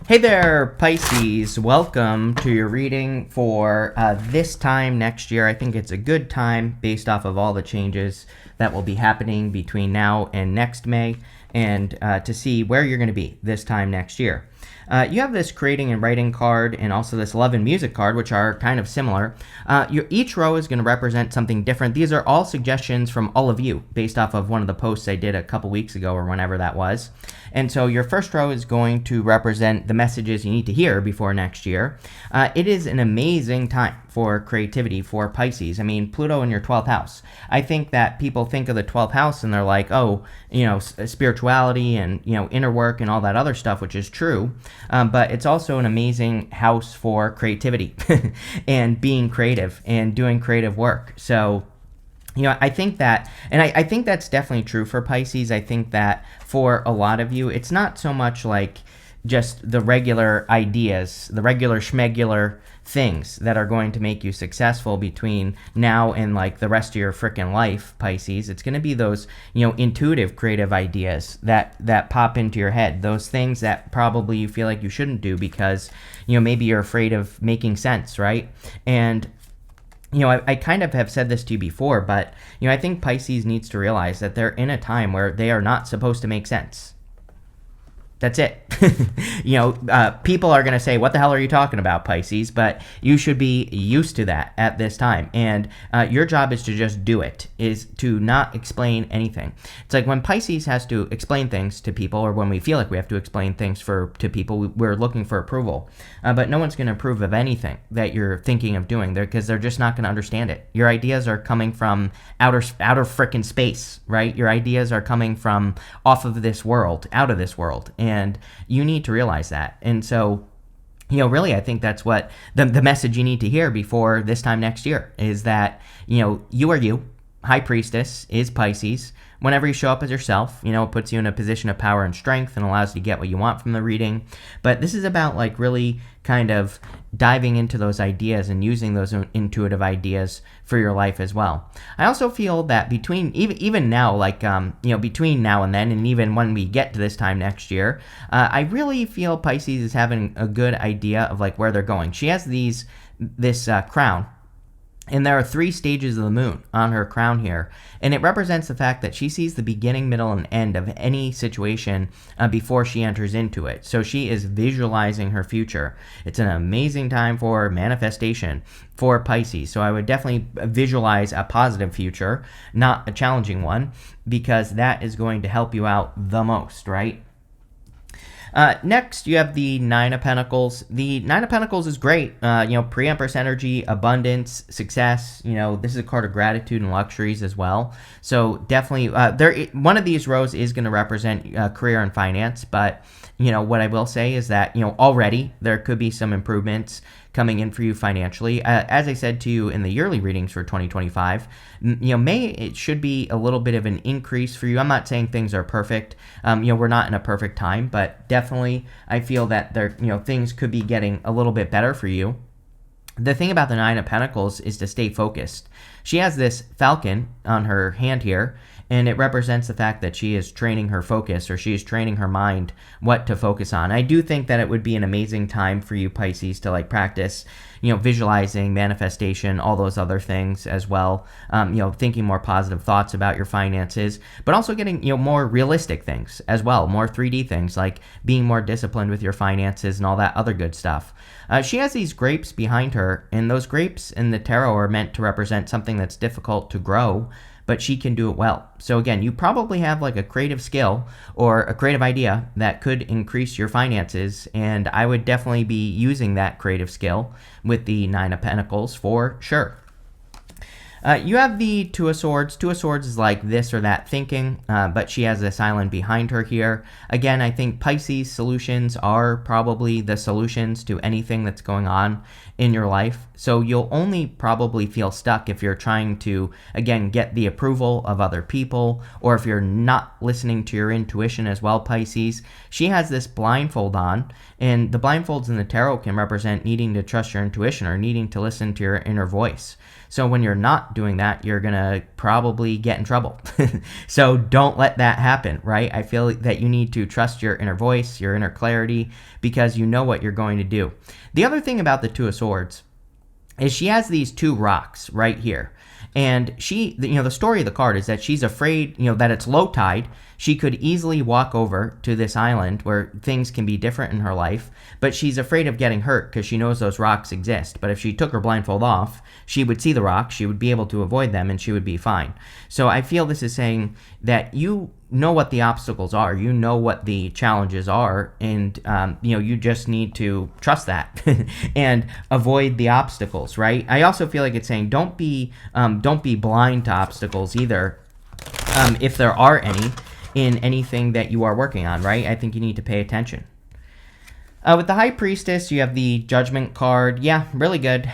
Hey there, Pisces. Welcome to your reading for this time next year. I think it's a good time based off of all the changes that will be happening between now and next May, and to see where you're going to be this time next year. You have this creating and writing card and also this love and music card, which are kind of similar. Each row is going to represent something different. These are all suggestions from all of you based off of one of the posts I did a couple weeks ago or whenever that was. And so your first row is going to represent the messages you need to hear before next year. It is an amazing time for creativity for Pisces. I mean, Pluto in your 12th house. I think that people think of the 12th house and they're like, oh, spirituality and, inner work and all that other stuff, which is true. But it's also an amazing house for creativity and being creative and doing creative work. So, I think that, and I think that's definitely true for Pisces. I think that for a lot of you, it's not so much like just the regular ideas, the regular schmegular things that are going to make you successful between now and like the rest of your freaking life, Pisces. It's going to be those, intuitive creative ideas that pop into your head, those things that probably you feel like you shouldn't do because, maybe you're afraid of making sense, right? And I kind of have said this to you before, but, I think Pisces needs to realize that they're in a time where they are not supposed to make sense. That's it. People are going to say, what the hell are you talking about, Pisces? But you should be used to that at this time. And your job is to just do it, is to not explain anything. It's like when Pisces has to explain things to people, or when we feel like we have to explain things to people, we're looking for approval. But no one's going to approve of anything that you're thinking of doing there because they're just not going to understand it. Your ideas are coming from outer frickin' space, right? Your ideas are coming from off of this world, out of this world. And you need to realize that. And so, really, I think that's what the message you need to hear before this time next year is that, you are you. High Priestess is Pisces. Whenever you show up as yourself, it puts you in a position of power and strength and allows you to get what you want from the reading. But this is about like really kind of diving into those ideas and using those intuitive ideas for your life as well. I also feel that between even now, like between now and then, and even when we get to this time next year, I really feel Pisces is having a good idea of like where they're going. She has this crown. And there are 3 stages of the moon on her crown here. And it represents the fact that she sees the beginning, middle, and end of any situation before she enters into it. So she is visualizing her future. It's an amazing time for manifestation for Pisces. So I would definitely visualize a positive future, not a challenging one, because that is going to help you out the most, right? Next, you have the Nine of Pentacles. The Nine of Pentacles is great. Pre-Empress energy, abundance, success. This is a card of gratitude and luxuries as well. So definitely, one of these rows is going to represent career and finance. But, what I will say is that, already there could be some improvements coming in for you financially. As I said to you in the yearly readings for 2025, May, it should be a little bit of an increase for you. I'm not saying things are perfect. We're not in a perfect time, but definitely I feel that things could be getting a little bit better for you. The thing about the Nine of Pentacles is to stay focused. She has this falcon on her hand here, and it represents the fact that she is training her focus, or she is training her mind what to focus on. I do think that it would be an amazing time for you, Pisces, to like practice, visualizing, manifestation, all those other things as well. Thinking more positive thoughts about your finances, but also getting, more realistic things as well, more 3D things like being more disciplined with your finances and all that other good stuff. She has these grapes behind her, and those grapes in the tarot are meant to represent something that's difficult to grow, but she can do it well. So again, you probably have like a creative skill or a creative idea that could increase your finances, and I would definitely be using that creative skill with the Nine of Pentacles for sure. You have the Two of Swords. Two of Swords is like this or that thinking, but she has this island behind her here. Again, I think Pisces solutions are probably the solutions to anything that's going on in your life. So you'll only probably feel stuck if you're trying to, again, get the approval of other people, or if you're not listening to your intuition as well, Pisces. She has this blindfold on, and the blindfolds in the tarot can represent needing to trust your intuition or needing to listen to your inner voice. So when you're not not doing that, you're going to probably get in trouble. So don't let that happen, right? I feel that you need to trust your inner voice, your inner clarity, because you know what you're going to do. The other thing about the Two of Swords is she has these two rocks right here. And she, the story of the card is that she's afraid, that it's low tide. She could easily walk over to this island where things can be different in her life, but she's afraid of getting hurt because she knows those rocks exist. But if she took her blindfold off, she would see the rocks, she would be able to avoid them, and she would be fine. So I feel this is saying that you know what the obstacles are, you know what the challenges are, and you just need to trust that and avoid the obstacles, right? I also feel like it's saying don't be blind to obstacles either, if there are any in anything that you are working on, right? I think you need to pay attention. With the High Priestess, you have the Judgment card. Yeah, really good.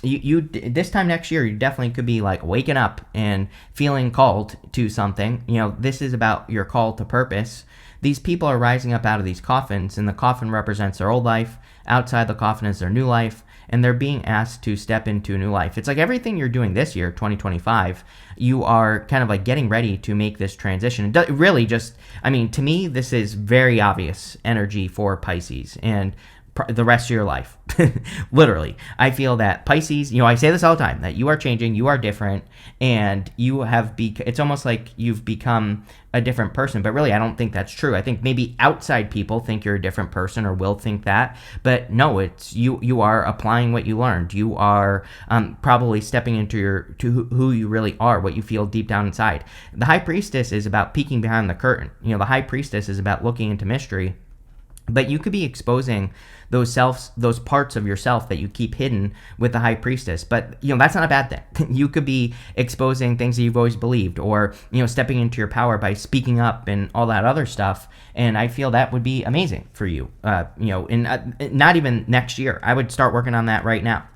You this time next year, you definitely could be like waking up and feeling called to something. This is about your call to purpose. These people are rising up out of these coffins, and the coffin represents their old life. Outside the coffin is their new life, and they're being asked to step into a new life. It's like everything you're doing this year, 2025, you are kind of like getting ready to make this transition. It really just, to me, this is very obvious energy for Pisces and the rest of your life. Literally. I feel that Pisces, I say this all the time, that you are changing, you are different, and you have it's almost like you've become a different person, but really I don't think that's true. I think maybe outside people think you're a different person or will think that, but no, it's you are applying what you learned. You are probably stepping into who you really are, what you feel deep down inside. The High Priestess is about peeking behind the curtain. The High Priestess is about looking into mystery. But you could be exposing those parts of yourself that you keep hidden with the High Priestess. But, that's not a bad thing. You could be exposing things that you've always believed, or, stepping into your power by speaking up and all that other stuff. And I feel that would be amazing for you, not even next year. I would start working on that right now.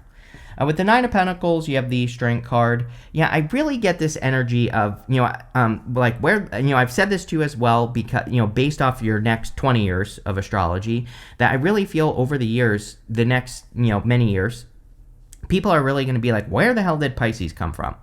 With the Nine of Pentacles, you have the Strength card. Yeah, I really get this energy of, I've said this to you as well, because, based off your next 20 years of astrology, that I really feel over the years, the next, many years, people are really going to be like, where the hell did Pisces come from?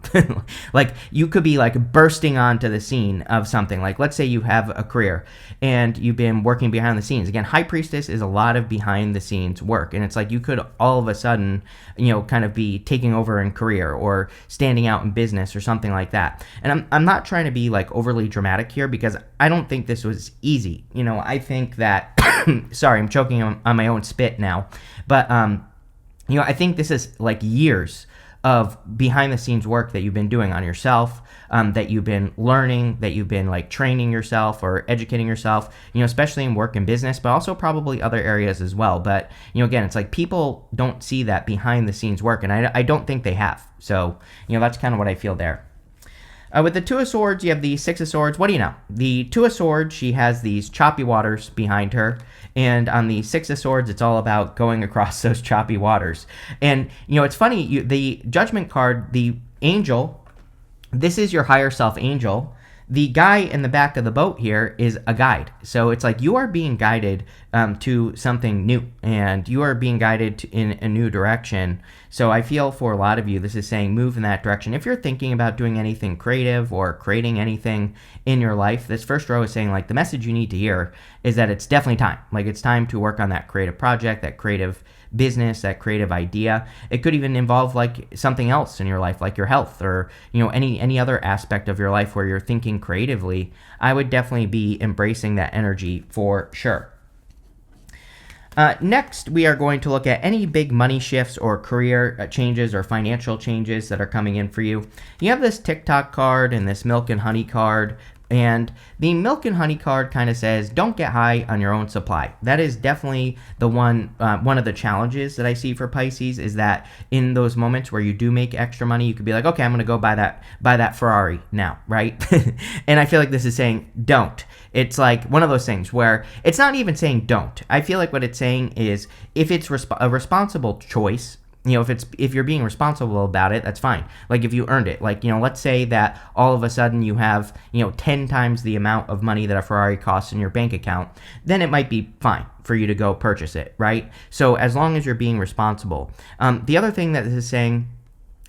Like, you could be like bursting onto the scene of something. Like, let's say you have a career and you've been working behind the scenes. Again, High Priestess is a lot of behind the scenes work. And it's like you could all of a sudden, kind of be taking over in career or standing out in business or something like that. And I'm not trying to be like overly dramatic here, because I don't think this was easy. I think that, sorry, I'm choking on my own spit now. But, I think this is like years of behind the scenes work that you've been doing on yourself, that you've been learning, that you've been like training yourself or educating yourself, especially in work and business, but also probably other areas as well. But, again, it's like people don't see that behind the scenes work, and I don't think they have. So, that's kind of what I feel there. With the Two of Swords, you have the Six of Swords. What do you know? The Two of Swords, she has these choppy waters behind her. And on the Six of Swords, it's all about going across those choppy waters. And, it's funny, the Judgment card, the angel, this is your higher self angel. The guy in the back of the boat here is a guide. So it's like you are being guided to something new, and you are being guided in a new direction. So I feel for a lot of you, this is saying move in that direction. If you're thinking about doing anything creative or creating anything in your life, this first row is saying like the message you need to hear is that it's definitely time. Like, it's time to work on that creative project, that creative business, that creative idea. It could even involve like something else in your life, like your health, or any other aspect of your life where you're thinking creatively. I would definitely be embracing that energy for sure. Next, we are going to look at any big money shifts or career changes or financial changes that are coming in for you. You have this TikTok card and this Milk and Honey card. And the Milk and Honey card kind of says, don't get high on your own supply. That is definitely the one of the challenges that I see for Pisces, is that in those moments where you do make extra money, you could be like, okay, I'm going to go buy that Ferrari now, right? And I feel like this is saying don't. It's like one of those things where it's not even saying don't. I feel like what it's saying is, if it's a responsible choice, if you're being responsible about it, that's fine. Like, if you earned it, like, let's say that all of a sudden you have, 10 times the amount of money that a Ferrari costs in your bank account, then it might be fine for you to go purchase it, right? So as long as you're being responsible. The other thing that this is saying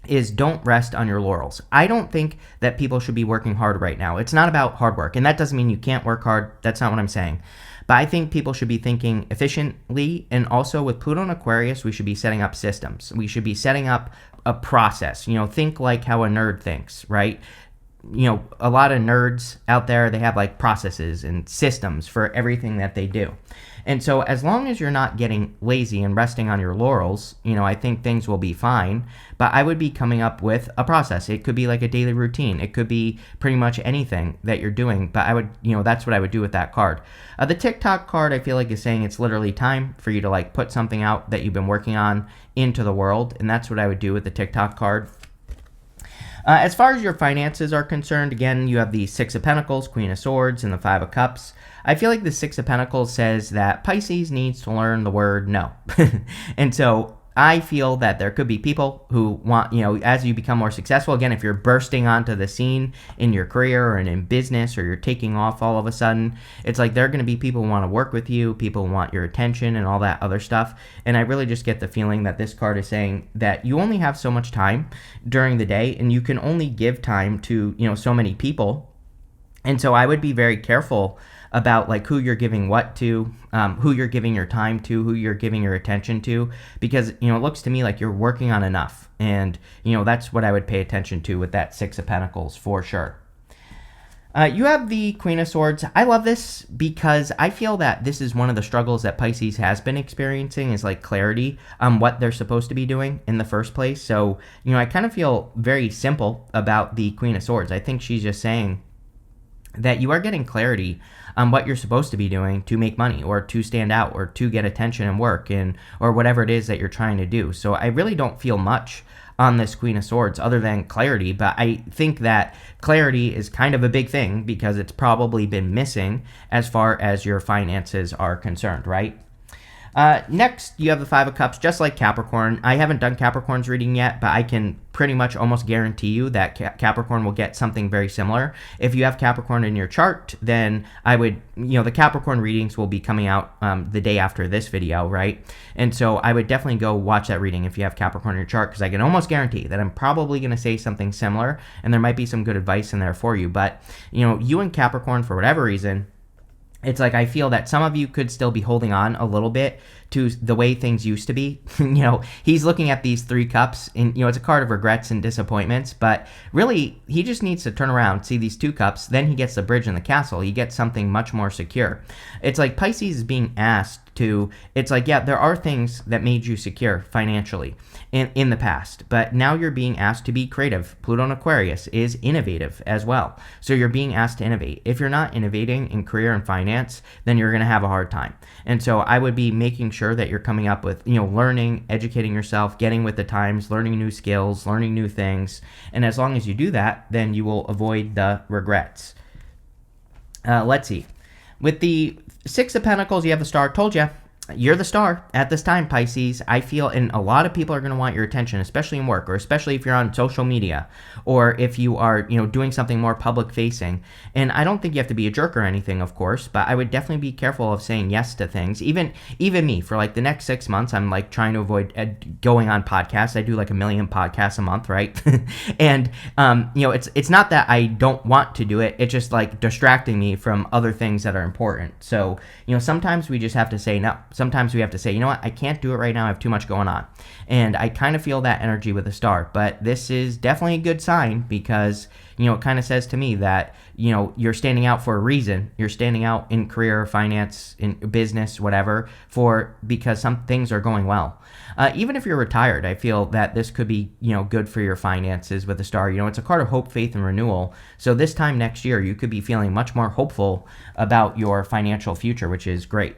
is don't rest on your laurels. I don't think that people should be working hard right now. It's not about hard work, and that doesn't mean you can't work hard. That's not what I'm saying. But I think people should be thinking efficiently, and also with Pluto and Aquarius, we should be setting up systems. We should be setting up a process. Think like how a nerd thinks, right? A lot of nerds out there, they have like processes and systems for everything that they do. And so as long as you're not getting lazy and resting on your laurels, I think things will be fine. But I would be coming up with a process. It could be like a daily routine. It could be pretty much anything that you're doing. But I would, that's what I would do with that card. The TikTok card, I feel like, is saying it's literally time for you to like put something out that you've been working on into the world. And that's what I would do with the TikTok card. As far as your finances are concerned, again, you have the Six of Pentacles, Queen of Swords, and the Five of Cups. I feel like the Six of Pentacles says that Pisces needs to learn the word no. And so I feel that there could be people who want, as you become more successful, again, if you're bursting onto the scene in your career or in business, or you're taking off all of a sudden, it's like there are going to be people who want to work with you, people who want your attention and all that other stuff. And I really just get the feeling that this card is saying that you only have so much time during the day, and you can only give time to, so many people. And so I would be very careful about like who you're giving what to, who you're giving your time to, who you're giving your attention to, because, it looks to me like you're working on enough. And, that's what I would pay attention to with that Six of Pentacles for sure. You have the Queen of Swords. I love this because I feel that this is one of the struggles that Pisces has been experiencing, is like clarity on what they're supposed to be doing in the first place. So, I kind of feel very simple about the Queen of Swords. I think she's just saying that you are getting clarity on what you're supposed to be doing to make money, or to stand out, or to get attention and work, or whatever it is that you're trying to do. So I really don't feel much on this Queen of Swords other than clarity, but I think that clarity is kind of a big thing because it's probably been missing as far as your finances are concerned, right? Next, you have the Five of Cups, just like Capricorn. I haven't done Capricorn's reading yet, but I can pretty much almost guarantee you that Capricorn will get something very similar. If you have Capricorn in your chart, then I would, the Capricorn readings will be coming out the day after this video, right? And so I would definitely go watch that reading if you have Capricorn in your chart, because I can almost guarantee that I'm probably going to say something similar, and there might be some good advice in there for you. But, you and Capricorn, for whatever reason, it's like I feel that some of you could still be holding on a little bit to the way things used to be. He's looking at these Three Cups, and, it's a card of regrets and disappointments, but really, he just needs to turn around, see these Two Cups, then he gets the bridge and the castle. He gets something much more secure. It's like Pisces is being asked to, it's like, yeah, there are things that made you secure financially in the past, but now you're being asked to be creative. Pluto and Aquarius is innovative as well. So you're being asked to innovate. If you're not innovating in career and finance, then you're going to have a hard time. And so I would be making sure that you're coming up with, learning, educating yourself, getting with the times, learning new skills, learning new things. And as long as you do that, then you will avoid the regrets. Let's see. With the Six of Pentacles, you have the Star. Told you, you're the star at this time, Pisces. I feel, and a lot of people are going to want your attention, especially in work, or especially if you're on social media, or if you are, doing something more public facing. And I don't think you have to be a jerk or anything, of course, but I would definitely be careful of saying yes to things. Even me, for like the next 6 months, I'm like trying to avoid going on podcasts. I do like 1 million podcasts a month, right? And, it's not that I don't want to do it. It's just like distracting me from other things that are important. So, sometimes we just have to say no. Sometimes we have to say, you know what, I can't do it right now. I have too much going on. And I kind of feel that energy with the Star. But this is definitely a good sign because, it kind of says to me that, you're standing out for a reason. You're standing out in career, finance, in business, whatever, because some things are going well. Even if you're retired, I feel that this could be, good for your finances with the Star. It's a card of hope, faith, and renewal. So this time next year, you could be feeling much more hopeful about your financial future, which is great.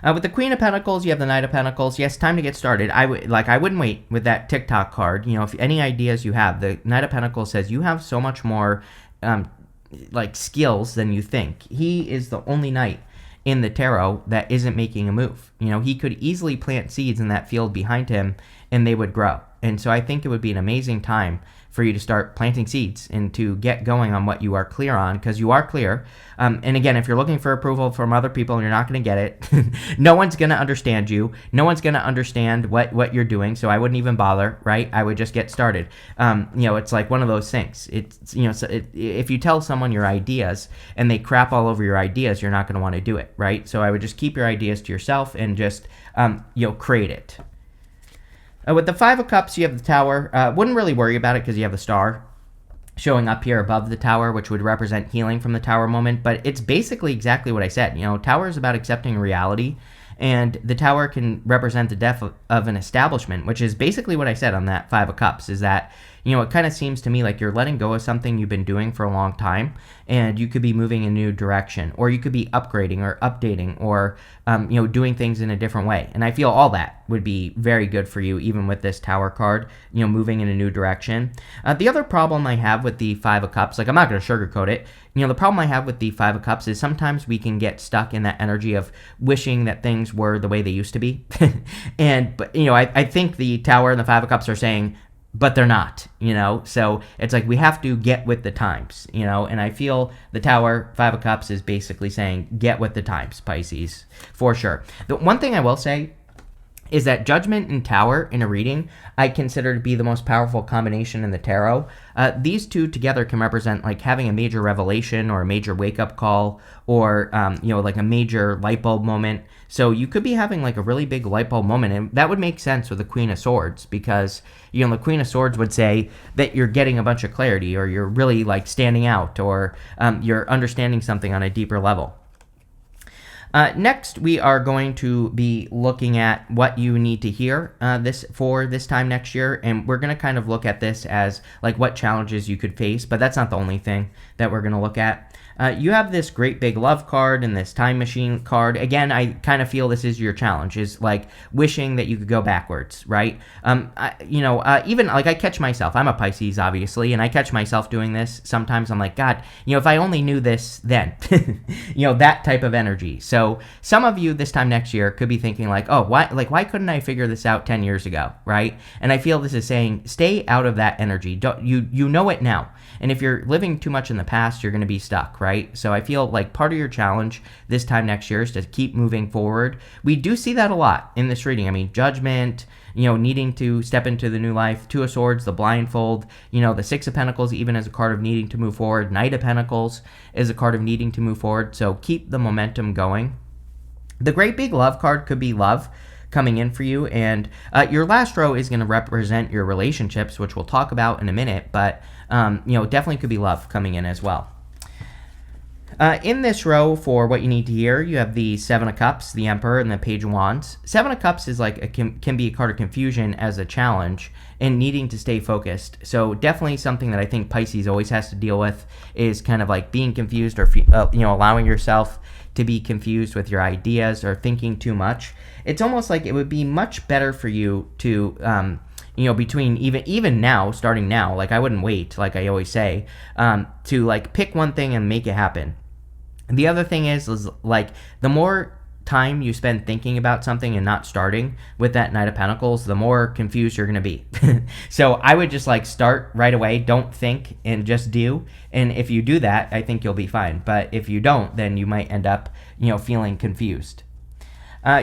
With the Queen of Pentacles, you have the Knight of Pentacles. Yes, time to get started. I wouldn't wait with that TikTok card. If any ideas you have, the Knight of Pentacles says you have so much more skills than you think. He is the only knight in the tarot that isn't making a move. He could easily plant seeds in that field behind him and they would grow. And so I think it would be an amazing time for you to start planting seeds and to get going on what you are clear on, because you are clear. And again, if you're looking for approval from other people and you're not going to get it, no one's going to understand you. No one's going to understand what you're doing. So I wouldn't even bother, right? I would just get started. It's like one of those things. If you tell someone your ideas and they crap all over your ideas, you're not going to want to do it, right? So I would just keep your ideas to yourself and just, create it. With the Five of Cups, you have the Tower. Wouldn't really worry about it because you have the Star showing up here above the Tower, which would represent healing from the Tower moment. But it's basically exactly what I said. Tower is about accepting reality, and the Tower can represent the death of an establishment, which is basically what I said on that Five of Cups, is that, it kind of seems to me like you're letting go of something you've been doing for a long time, and you could be moving in a new direction, or you could be upgrading or updating or, doing things in a different way. And I feel all that would be very good for you, even with this Tower card, moving in a new direction. The other problem I have with the Five of Cups, I'm not going to sugarcoat it. The problem I have with the Five of Cups is sometimes we can get stuck in that energy of wishing that things were the way they used to be. I think the Tower and the Five of Cups are saying, but they're not, so it's like we have to get with the times, and I feel the Tower, Five of Cups is basically saying get with the times, Pisces, for sure. The one thing I will say is that Judgment and Tower in a reading I consider to be the most powerful combination in the tarot. These two together can represent like having a major revelation or a major wake-up call, or like a major light bulb moment. So you could be having like a really big light bulb moment, and that would make sense with the Queen of Swords, because the Queen of Swords would say that you're getting a bunch of clarity, or you're really like standing out, or you're understanding something on a deeper level. Next, we are going to be looking at what you need to hear this time next year, and we're going to kind of look at this as like what challenges you could face, but that's not the only thing that we're going to look at. You have this great big love card and this time machine card. Again, I kind of feel this is your challenge, is like wishing that you could go backwards, right? Even like I catch myself, I'm a Pisces, obviously, and I catch myself doing this. Sometimes I'm like, God, if I only knew this then, that type of energy. So some of you this time next year could be thinking like, oh, why couldn't I figure this out 10 years ago, right? And I feel this is saying, stay out of that energy. You know it now. And if you're living too much in the past, you're going to be stuck, right? So I feel like part of your challenge this time next year is to keep moving forward. We do see that a lot in this reading. I mean, Judgment, needing to step into the new life. Two of Swords, the blindfold, the Six of Pentacles, even as a card of needing to move forward. Knight of Pentacles is a card of needing to move forward. So keep the momentum going. The Great Big Love card could be love coming in for you, and your last row is going to represent your relationships, which we'll talk about in a minute, but definitely could be love coming in as well. In this row, for what you need to hear, you have the Seven of Cups, the Emperor, and the Page of Wands. Seven of Cups is like can be a card of confusion as a challenge and needing to stay focused. So definitely something that I think Pisces always has to deal with is kind of like being confused, or allowing yourself to be confused with your ideas or thinking too much. It's almost like it would be much better for you to between even now, starting now, like I wouldn't wait, like I always say, to like pick one thing and make it happen. The other thing is like the more time you spend thinking about something and not starting with that Knight of Pentacles, the more confused you're going to be. So I would just like start right away. Don't think and just do. And if you do that, I think you'll be fine. But if you don't, then you might end up, feeling confused.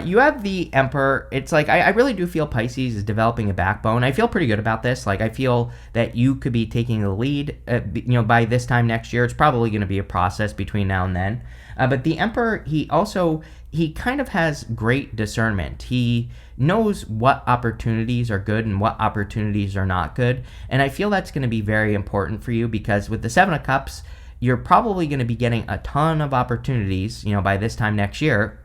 You have the Emperor. It's like, I really do feel Pisces is developing a backbone. I feel pretty good about this. Like, I feel that you could be taking the lead, by this time next year. It's probably going to be a process between now and then. But the Emperor, he kind of has great discernment. He knows what opportunities are good and what opportunities are not good. And I feel that's going to be very important for you, because with the Seven of Cups, you're probably going to be getting a ton of opportunities, by this time next year.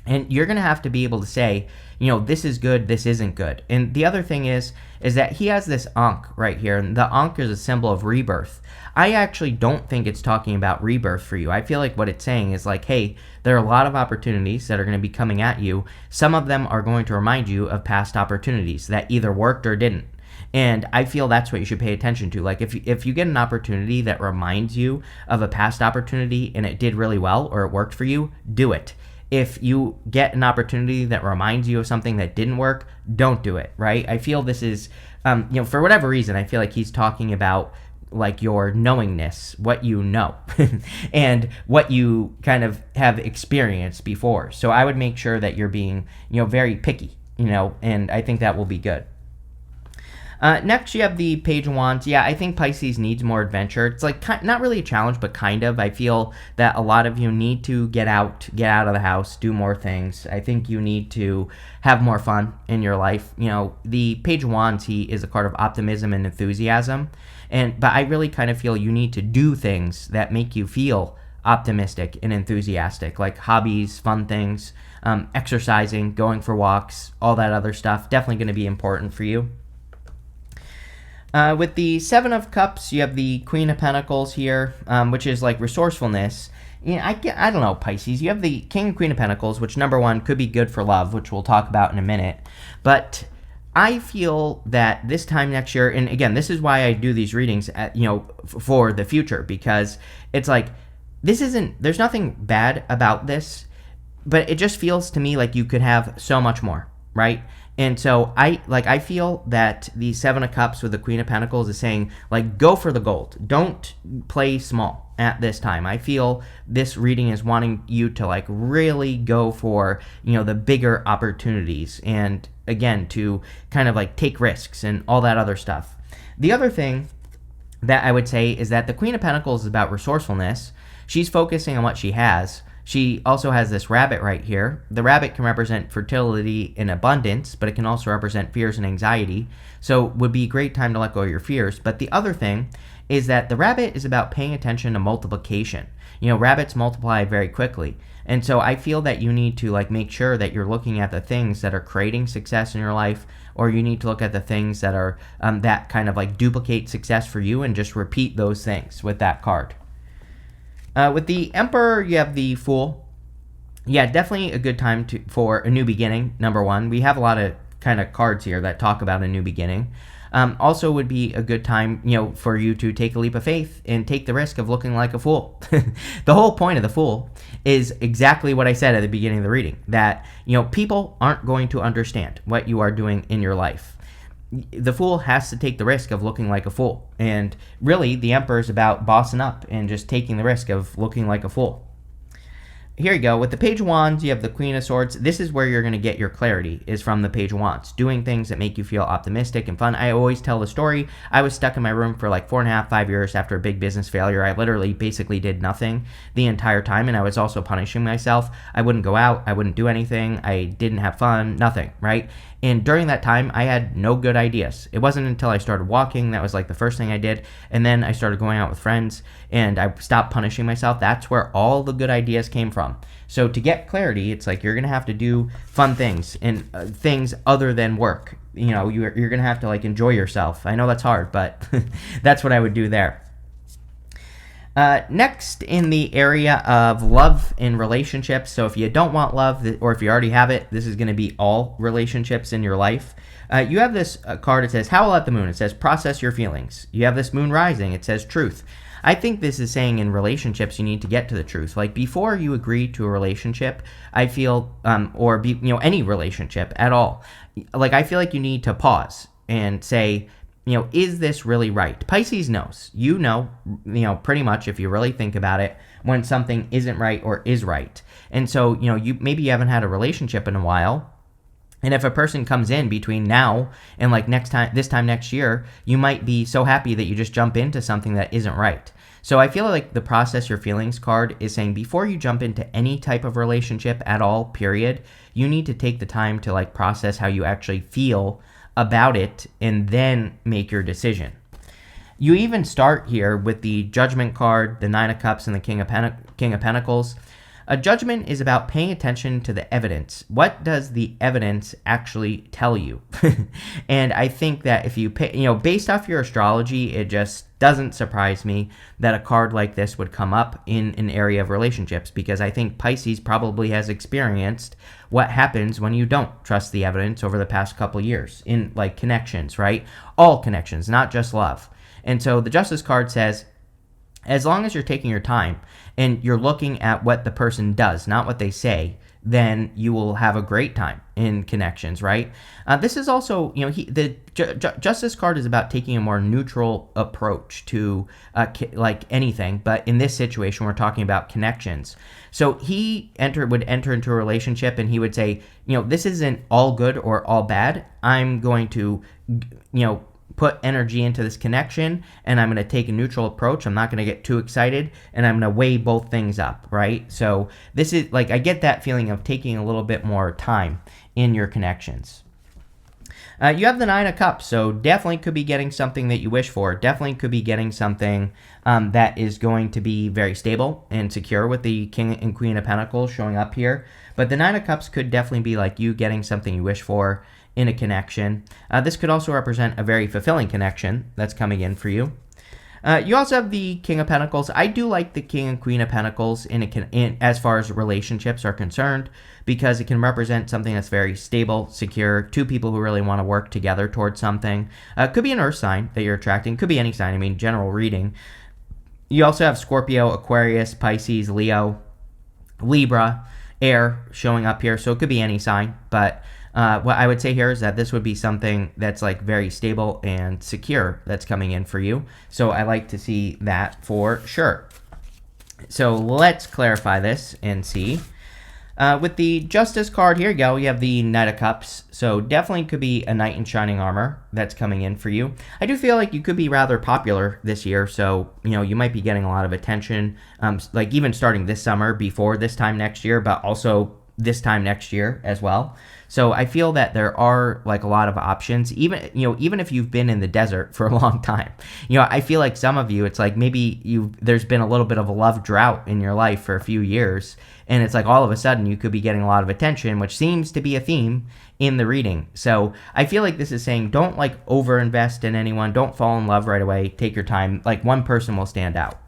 And you're going to have to be able to say, this is good, this isn't good. And the other thing is that he has this Ankh right here, and the Ankh is a symbol of rebirth. I actually don't think it's talking about rebirth for you. I feel like what it's saying is like, hey, there are a lot of opportunities that are going to be coming at you. Some of them are going to remind you of past opportunities that either worked or didn't. And I feel that's what you should pay attention to. Like if you get an opportunity that reminds you of a past opportunity and it did really well or it worked for you, do it. If you get an opportunity that reminds you of something that didn't work, don't do it, right? I feel this is for whatever reason, I feel like he's talking about like your knowingness, what you know, and what you kind of have experienced before. So I would make sure that you're being, very picky, and I think that will be good. Next, you have the Page of Wands. Yeah, I think Pisces needs more adventure. It's like not really a challenge, but kind of. I feel that a lot of you need to get out of the house, do more things. I think you need to have more fun in your life. The Page of Wands, he is a card of optimism and enthusiasm. But I really kind of feel you need to do things that make you feel optimistic and enthusiastic, like hobbies, fun things, exercising, going for walks, all that other stuff. Definitely going to be important for you. With the Seven of Cups, you have the Queen of Pentacles here, which is like resourcefulness. I don't know, Pisces. You have the King and Queen of Pentacles, which number one could be good for love, which we'll talk about in a minute. But I feel that this time next year, and again, this is why I do these readings, for the future, because it's like there's nothing bad about this, but it just feels to me like you could have so much more, right? And so I feel that the Seven of Cups with the Queen of Pentacles is saying, like, go for the gold. Don't play small at this time. I feel this reading is wanting you to, like, really go for, the bigger opportunities. And, again, to kind of, like, take risks and all that other stuff. The other thing that I would say is that the Queen of Pentacles is about resourcefulness. She's focusing on what she has. She also has this rabbit right here. The rabbit can represent fertility and abundance, but it can also represent fears and anxiety. So it would be a great time to let go of your fears. But the other thing is that the rabbit is about paying attention to multiplication. Rabbits multiply very quickly. And so I feel that you need to make sure that you're looking at the things that are creating success in your life, or you need to look at the things that are that kind of duplicate success for you and just repeat those things with that card. With the Emperor, you have the Fool. Yeah, definitely a good time for a new beginning, number one. We have a lot of kind of cards here that talk about a new beginning. Also would be a good time, for you to take a leap of faith and take the risk of looking like a fool. The whole point of the Fool is exactly what I said at the beginning of the reading, that, people aren't going to understand what you are doing in your life. The Fool has to take the risk of looking like a fool. And really, the Emperor is about bossing up and just taking the risk of looking like a fool. Here you go. With the Page of Wands, you have the Queen of Swords. This is where you're going to get your clarity, is from the Page of Wands. Doing things that make you feel optimistic and fun. I always tell the story. I was stuck in my room for 4.5, 5 years after a big business failure. I literally basically did nothing the entire time, and I was also punishing myself. I wouldn't go out. I wouldn't do anything. I didn't have fun. Nothing, right? And during that time, I had no good ideas. It wasn't until I started walking, that was the first thing I did, and then I started going out with friends, and I stopped punishing myself. That's where all the good ideas came from. So to get clarity, it's you're going to have to do fun things, and things other than work. You're going to have to enjoy yourself. I know that's hard, but that's what I would do there. Next, in the area of love and relationships, so if you don't want love, or if you already have it, this is going to be all relationships in your life. You have this card, it says, Howl at the Moon. It says, process your feelings. You have this Moon Rising. It says, truth. I think this is saying in relationships, you need to get to the truth. Before you agree to a relationship, I feel, any relationship at all, I feel like you need to pause and say, is this really right? Pisces knows. Pretty much, if you really think about it, when something isn't right or is right. And so, maybe you haven't had a relationship in a while. And if a person comes in between now and this time next year, you might be so happy that you just jump into something that isn't right. So I feel like the process your feelings card is saying before you jump into any type of relationship at all, period, you need to take the time to process how you actually feel about it and then make your decision. You even start here with the Judgment card, the Nine of Cups, and the King of Pentacles. A judgment is about paying attention to the evidence. What does the evidence actually tell you? And I think that if you pay, based off your astrology, it just doesn't surprise me that a card like this would come up in an area of relationships, because I think Pisces probably has experienced what happens when you don't trust the evidence over the past couple years in connections, right? All connections, not just love. And so the Justice card says, as long as you're taking your time and you're looking at what the person does, not what they say, then you will have a great time in connections, right? This is also, the Justice card is about taking a more neutral approach to like anything, but in this situation, we're talking about connections. So he would enter into a relationship and he would say, this isn't all good or all bad. I'm going to, put energy into this connection and I'm going to take a neutral approach. I'm not going to get too excited and I'm going to weigh both things up, right? So this is like, I get that feeling of taking a little bit more time in your connections. You have the Nine of Cups, so definitely could be getting something that you wish for. Definitely could be getting something that is going to be very stable and secure with the King and Queen of Pentacles showing up here. But the Nine of Cups could definitely be like you getting something you wish for in a connection. This could also represent a very fulfilling connection that's coming in for you. You also have the King of Pentacles. I do like the King and Queen of Pentacles as far as relationships are concerned, because it can represent something that's very stable, secure, two people who really want to work together towards something. Could be an earth sign that you're attracting. Could be any sign. I mean, general reading. You also have Scorpio, Aquarius, Pisces, Leo, Libra, air showing up here. So it could be any sign, but what I would say here is that this would be something that's like very stable and secure that's coming in for you. So I like to see that for sure. So let's clarify this and see. With the Justice card, here you go. You have the Knight of Cups. So definitely could be a knight in shining armor that's coming in for you. I do feel like you could be rather popular this year. So, you might be getting a lot of attention, like even starting this summer before this time next year, but also this time next year as well. So I feel that there are like a lot of options, even if you've been in the desert for a long time. I feel like some of you, it's like maybe there's been a little bit of a love drought in your life for a few years, and it's like all of a sudden you could be getting a lot of attention, which seems to be a theme in the reading. So I feel like this is saying don't like overinvest in anyone, don't fall in love right away, take your time, like one person will stand out.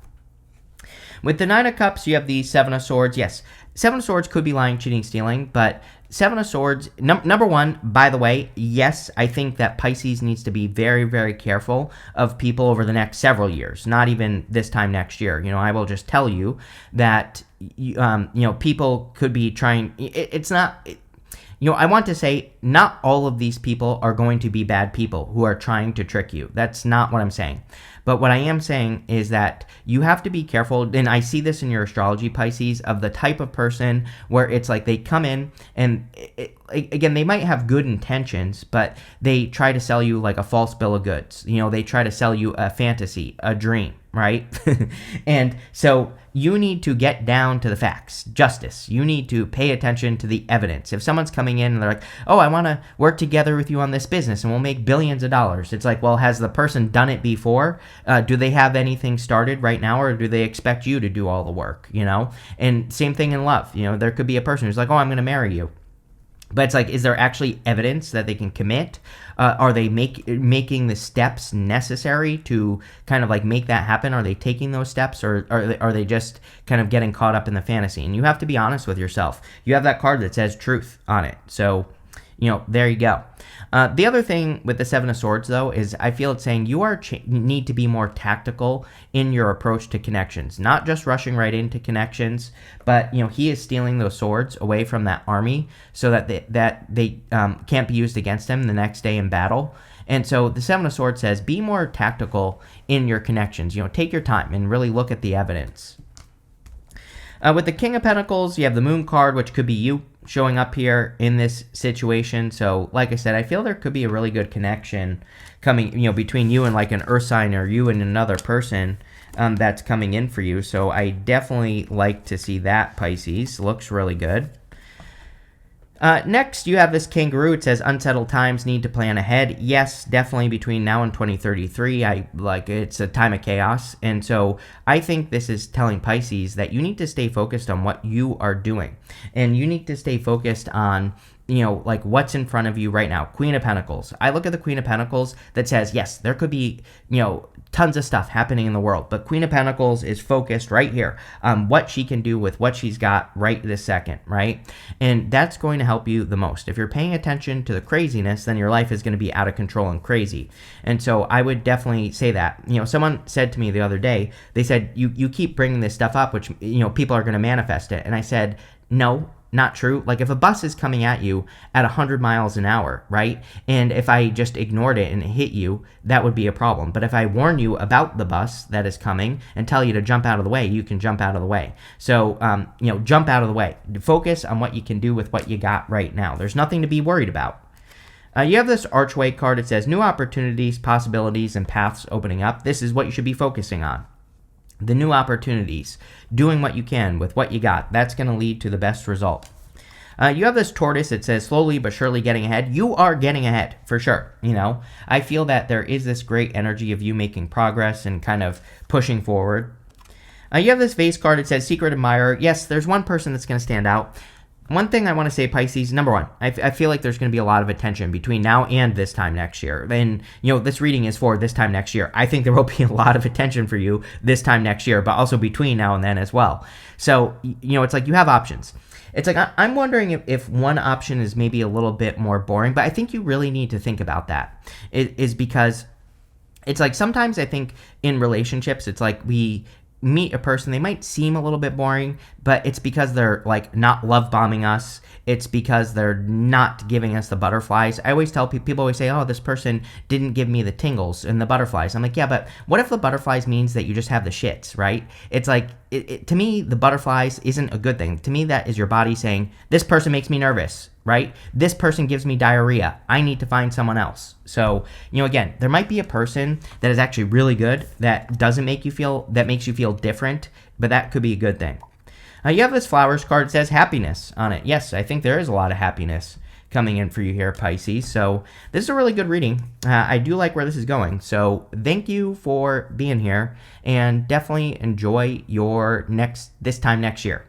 With the Nine of Cups, you have the Seven of Swords. Yes, Seven of Swords could be lying, cheating, stealing, but Seven of Swords, number one, by the way, yes, I think that Pisces needs to be very, very careful of people over the next several years, not even this time next year. I will just tell you that, people could be trying, it's not... I want to say not all of these people are going to be bad people who are trying to trick you. That's not what I'm saying. But what I am saying is that you have to be careful, and I see this in your astrology, Pisces, of the type of person where it's like they come in and, again, they might have good intentions, but they try to sell you like a false bill of goods. They try to sell you a fantasy, a dream, right? And so you need to get down to the facts. Justice. You need to pay attention to the evidence. If someone's coming in and they're like, oh, I want to work together with you on this business and we'll make billions of dollars. It's like, well, has the person done it before? Do they have anything started right now, or do they expect you to do all the work, And same thing in love. There could be a person who's like, oh, I'm going to marry you. But it's like, is there actually evidence that they can commit? Are they making the steps necessary to kind of like make that happen? Are they taking those steps, or are they just kind of getting caught up in the fantasy? And you have to be honest with yourself. You have that card that says truth on it. So, there you go. The other thing with the Seven of Swords, though, is I feel it's saying you need to be more tactical in your approach to connections, not just rushing right into connections, but, he is stealing those swords away from that army so that they can't be used against him the next day in battle. And so the Seven of Swords says be more tactical in your connections. Take your time and really look at the evidence. With the King of Pentacles, you have the Moon card, which could be you showing up here in this situation. So, like I said, I feel there could be a really good connection coming, between you and like an Earth sign, or you and another person that's coming in for you. So I definitely like to see that, Pisces. Looks really good. Next, you have this kangaroo. It says unsettled times, need to plan ahead. Yes, definitely between now and 2033. It's a time of chaos. And so I think this is telling Pisces that you need to stay focused on what you are doing. And you need to stay focused on, like what's in front of you right now. Queen of Pentacles. I look at the Queen of Pentacles that says, yes, there could be, tons of stuff happening in the world, but Queen of Pentacles is focused right here on what she can do with what she's got right this second, right? And that's going to help you the most. If you're paying attention to the craziness, then your life is going to be out of control and crazy. And so I would definitely say that. Someone said to me the other day, they said, you keep bringing this stuff up, which, people are going to manifest it. And I said, no, not true. Like if a bus is coming at you at 100 miles an hour, right? And if I just ignored it and it hit you, that would be a problem. But if I warn you about the bus that is coming and tell you to jump out of the way, you can jump out of the way. So, jump out of the way. Focus on what you can do with what you got right now. There's nothing to be worried about. You have this archway card. It says new opportunities, possibilities, and paths opening up. This is what you should be focusing on. The new opportunities, doing what you can with what you got. That's going to lead to the best result. You have this tortoise. It says slowly but surely getting ahead. You are getting ahead for sure. I feel that there is this great energy of you making progress and kind of pushing forward. You have this vase card. It says secret admirer. Yes, there's one person that's going to stand out. One thing I want to say, Pisces, number one, I feel like there's going to be a lot of attention between now and this time next year. And, this reading is for this time next year. I think there will be a lot of attention for you this time next year, but also between now and then as well. So, it's like you have options. It's like I'm wondering if one option is maybe a little bit more boring, but I think you really need to think about that. It is because it's like sometimes I think in relationships, it's like we meet a person, they might seem a little bit boring, but it's because they're like not love bombing us. It's because they're not giving us the butterflies. I always tell people always say, oh, this person didn't give me the tingles and the butterflies. I'm like, yeah, but what if the butterflies means that you just have the shits, right? It's like, to me, the butterflies isn't a good thing. To me, that is your body saying, this person makes me nervous, right? This person gives me diarrhea. I need to find someone else. So, again, there might be a person that is actually really good that makes you feel different, but that could be a good thing. You have this flowers card. It says happiness on it. Yes, I think there is a lot of happiness coming in for you here, Pisces. So this is a really good reading. I do like where this is going. So thank you for being here, and definitely enjoy this time next year.